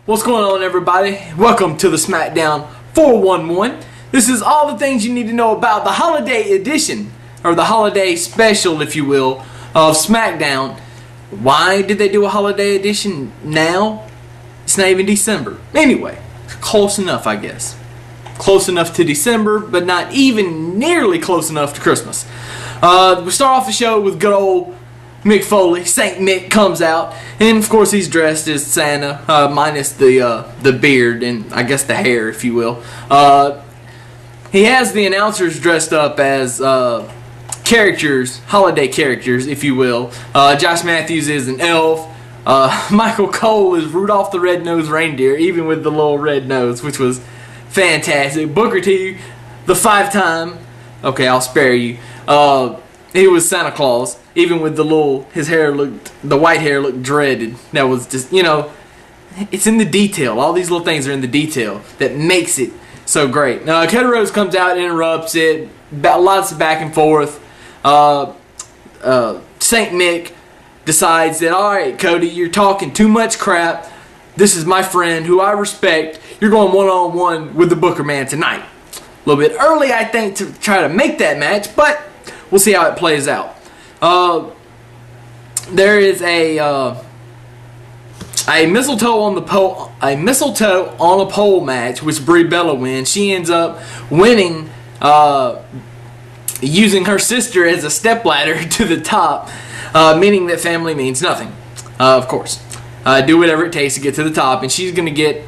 What's going on, everybody? Welcome to the SmackDown 411. This is all the things you need to know about the holiday edition, or the holiday special, if you will, of SmackDown. Why did they do a holiday edition now? It's not even December. Anyway, close enough, I guess. Close enough to December, but not even nearly close enough to Christmas. We start off the show with good old Mick Foley. Saint Mick comes out, and of course he's dressed as Santa, minus the beard and I guess the hair, if you will. He has the announcers dressed up as characters, holiday characters, if you will. Josh Matthews is an elf. Michael Cole is Rudolph the Red-Nosed Reindeer, even with the little red nose, which was fantastic. Booker T, the 5-time, okay, I'll spare you. He was Santa Claus, even with the white hair looked dreaded. That was just, it's in the detail. All these little things are in the detail that makes it so great. Now, Cody Rhodes comes out and interrupts it. Lots of back and forth. Saint Mick decides that, all right, Cody, you're talking too much crap. This is my friend who I respect. You're going one-on-one with the Booker Man tonight. A little bit early, I think, to try to make that match, but we'll see how it plays out. There is a mistletoe on a pole match, which Brie Bella wins. She ends up winning, using her sister as a stepladder to the top, meaning that family means nothing. Of course, do whatever it takes to get to the top, and she's gonna get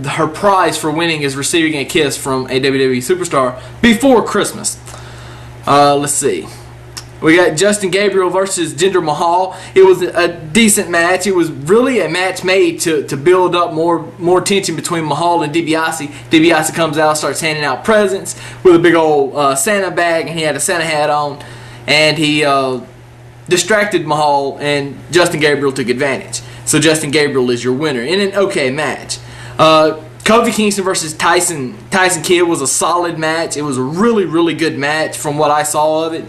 her prize for winning is receiving a kiss from a WWE superstar before Christmas. Let's see. We got Justin Gabriel versus Jinder Mahal. It was a decent match. It was really a match made to build up more tension between Mahal and DiBiase. DiBiase comes out, starts handing out presents with a big old Santa bag, and he had a Santa hat on, and he distracted Mahal, and Justin Gabriel took advantage. So Justin Gabriel is your winner in an okay match. Kofi Kingston versus Tyson Kidd was a solid match. It was a really, really good match from what I saw of it,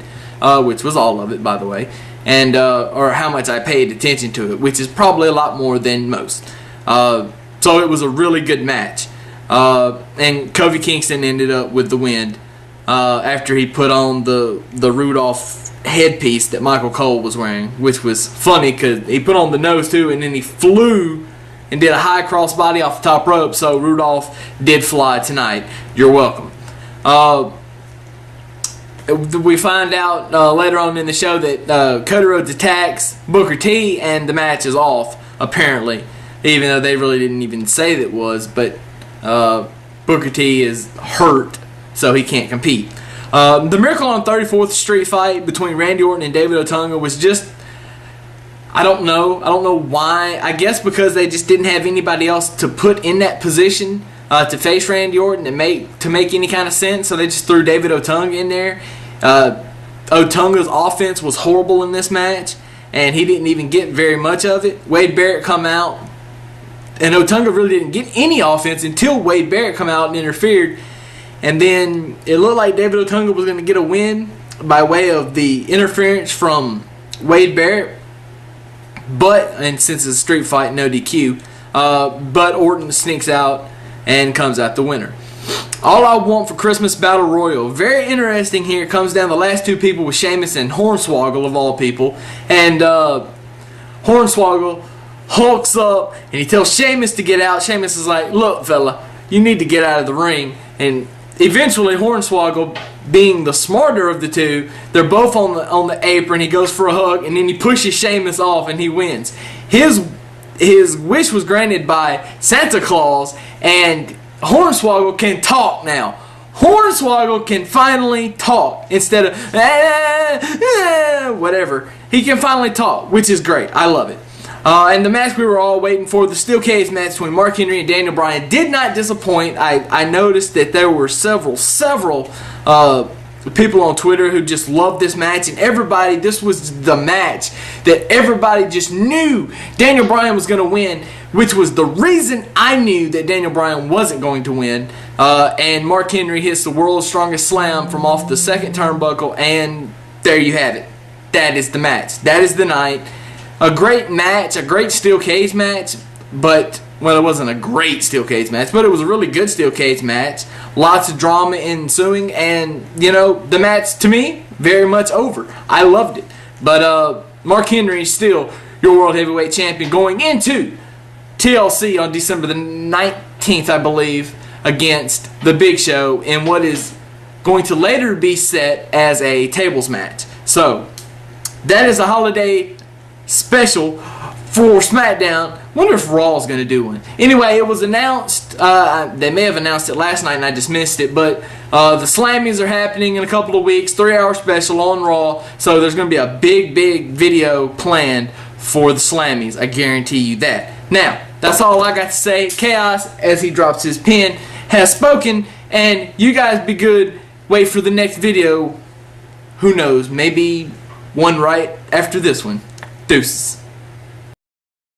which was all of it, by the way, and or how much I paid attention to it, which is probably a lot more than most. So it was a really good match, and Kofi Kingston ended up with the win after he put on the Rudolph headpiece that Michael Cole was wearing, which was funny because he put on the nose too, and then he flew and did a high crossbody off the top rope, so Rudolph did fly tonight. You're welcome. We find out later on in the show that Cody Rhodes attacks Booker T, and the match is off, apparently, even though they really didn't even say that it was, but Booker T is hurt, so he can't compete. The Miracle on 34th Street fight between Randy Orton and David Otunga was just, I don't know why. I guess because they just didn't have anybody else to put in that position to face Randy Orton and to make any kind of sense. So they just threw David Otunga in there. Otunga's offense was horrible in this match, and he didn't even get very much of it. Wade Barrett come out, and Otunga really didn't get any offense until Wade Barrett come out and interfered. And then it looked like David Otunga was going to get a win by way of the interference from Wade Barrett. And since it's a street fight, no DQ. But Orton sneaks out and comes out the winner. All I Want for Christmas Battle Royal. Very interesting here. It comes down the last two people with Sheamus and Hornswoggle, of all people. And Hornswoggle hulks up and he tells Sheamus to get out. Sheamus is like, look, fella, you need to get out of the ring. And eventually Hornswoggle, being the smarter of the two, they're both on the apron. He goes for a hug, and then he pushes Sheamus off, and he wins. His wish was granted by Santa Claus, and Hornswoggle can talk now. Hornswoggle can finally talk instead of whatever. He can finally talk, which is great. I love it. And the match we were all waiting for, the Steel Cage match between Mark Henry and Daniel Bryan, did not disappoint. I noticed that there were several people on Twitter who just loved this match, and this was the match that everybody just knew Daniel Bryan was going to win, which was the reason I knew that Daniel Bryan wasn't going to win. And Mark Henry hits the world's strongest slam from off the second turnbuckle, and there you have it. That is the match. That is the night. A great match, a great steel cage match, but well, it wasn't a great steel cage match, but it was a really good steel cage match. Lots of drama ensuing, and, you know, the match, to me, very much over. I loved it. But Mark Henry is still your World Heavyweight Champion going into TLC on December the 19th, I believe, against The Big Show in what is going to later be set as a tables match. So, that is a holiday special for SmackDown. Wonder if Raw is going to do one. Anyway, it was announced, they may have announced it last night and I just missed it, but the Slammies are happening in a couple of weeks, 3-hour special on Raw, so there's going to be a big video planned for the Slammies. I guarantee you that. Now, that's all I got to say. Chaos, as he drops his pen, has spoken, and you guys be good. Wait for the next video. Who knows? Maybe one right after this one. Deuces.